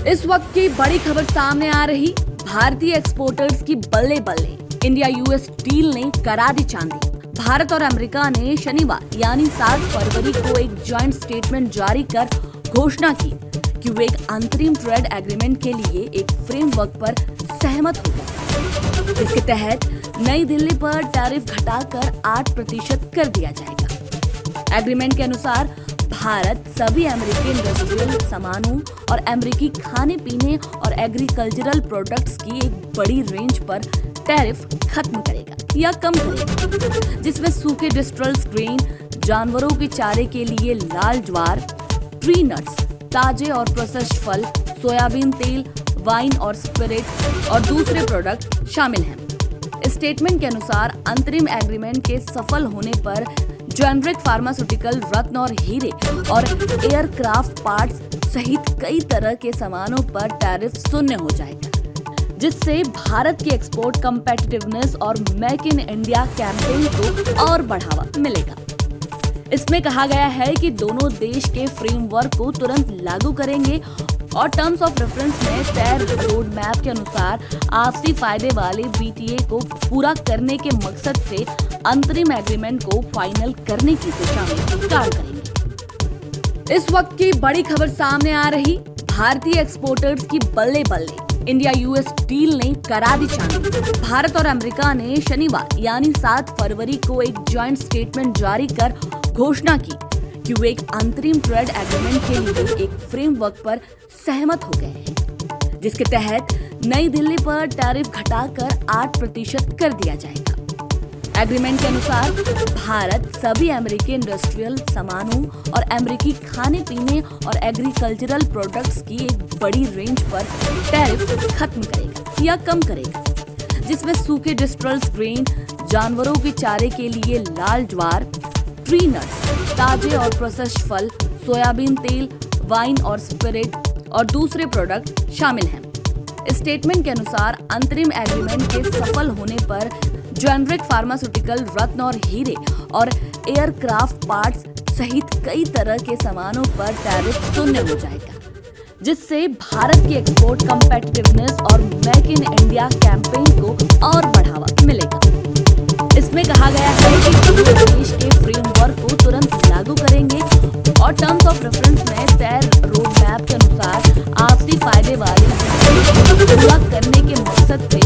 इस वक्त की बड़ी खबर सामने आ रही, भारतीय एक्सपोर्टर्स की बल्ले बल्ले, इंडिया यूएस डील ने करा दी चांदी। भारत और अमेरिका ने शनिवार यानी 7 फरवरी को एक जॉइंट स्टेटमेंट जारी कर घोषणा की कि वे एक अंतरिम ट्रेड एग्रीमेंट के लिए एक फ्रेमवर्क पर सहमत हो गए, जिसके तहत नई दिल्ली पर टैरिफ घटाकर 8% कर दिया जाएगा। एग्रीमेंट के अनुसार भारत सभी अमेरिकी इंडस्ट्रियल सामानों और अमेरिकी खाने पीने और एग्रीकल्चरल प्रोडक्ट्स की एक बड़ी रेंज पर टैरिफ खत्म करेगा या कम करेगा, जिसमें सूखे डिस्टिल्ड ग्रेन, जानवरों के चारे के लिए लाल ज्वार, ट्री नट्स, ताजे और प्रोसेस्ड फल, सोयाबीन तेल, वाइन और स्पिरिट और दूसरे प्रोडक्ट शामिल हैं। स्टेटमेंट के अनुसार अंतरिम एग्रीमेंट के सफल होने पर जेनेरिक फार्मास्यूटिकल, रत्न और हीरे और एयरक्राफ्ट पार्ट्स सहित कई तरह के सामानों पर टैरिफ शून्य हो जाएगा, जिससे भारत की एक्सपोर्ट कम्पिटिटिवनेस और मेक इन इंडिया कैंपेन को और बढ़ावा मिलेगा। इसमें कहा गया है कि दोनों देश के फ्रेमवर्क को तुरंत लागू करेंगे और टर्म्स ऑफ रेफरेंस में तय रोड मैप के अनुसार आपसी फायदे वाले बीटीए को पूरा करने के मकसद से अंतरिम एग्रीमेंट को फाइनल करने की दिशा में कार्य करेंगे। इस वक्त की बड़ी खबर सामने आ रही, भारतीय एक्सपोर्टर्स की बल्ले बल्ले, इंडिया यूएस डील ने करा दी चांदी। भारत और अमेरिका ने शनिवार यानी 7 फरवरी को एक जॉइंट स्टेटमेंट जारी कर घोषणा की कि वे एक अंतरिम ट्रेड एग्रीमेंट के लिए एक फ्रेमवर्क पर सहमत हो गए हैं, जिसके तहत नई दिल्ली पर टैरिफ घटाकर 8% कर दिया जाएगा। एग्रीमेंट के अनुसार भारत सभी अमेरिकी इंडस्ट्रियल सामानों और अमेरिकी खाने पीने और एग्रीकल्चरल प्रोडक्ट्स की एक बड़ी रेंज पर टैरिफ खत्म करेगा या कम करेगा, जिसमें सूखे डिस्टिल्ड ग्रेन, जानवरों के चारे के लिए लाल ज्वार, ट्री नट्स, ताजे और प्रोसेस्ड फल, सोयाबीन तेल, वाइन और स्पिरिट और दूसरे प्रोडक्ट शामिल हैं। स्टेटमेंट के अनुसार अंतरिम एग्रीमेंट के सफल होने पर जेनेरिक फार्मास्यूटिकल, रत्न और हीरे और एयरक्राफ्ट पार्ट्स सहित कई तरह के सामानों पर टैरिफ शून्य हो जाएगा, जिससे भारत की एक्सपोर्ट कम्पिटिटिवनेस और मेक इन इंडिया कैंपेन को और बढ़ावा मिलेगा। इसमें कहा गया है कि दोनों देश के फ्रेमवर्क को तुरंत लागू करेंगे और टर्म्स ऑफ रेफरेंस में तय रोड मैप के अनुसार आपसी फायदे वाले पूरा करने के मकसद से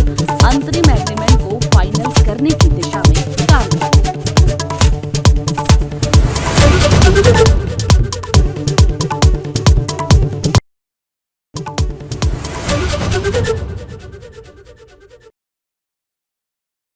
अंतरिम एग्रीमेंट को फाइनल करने की दिशा में कार्य करेंगे।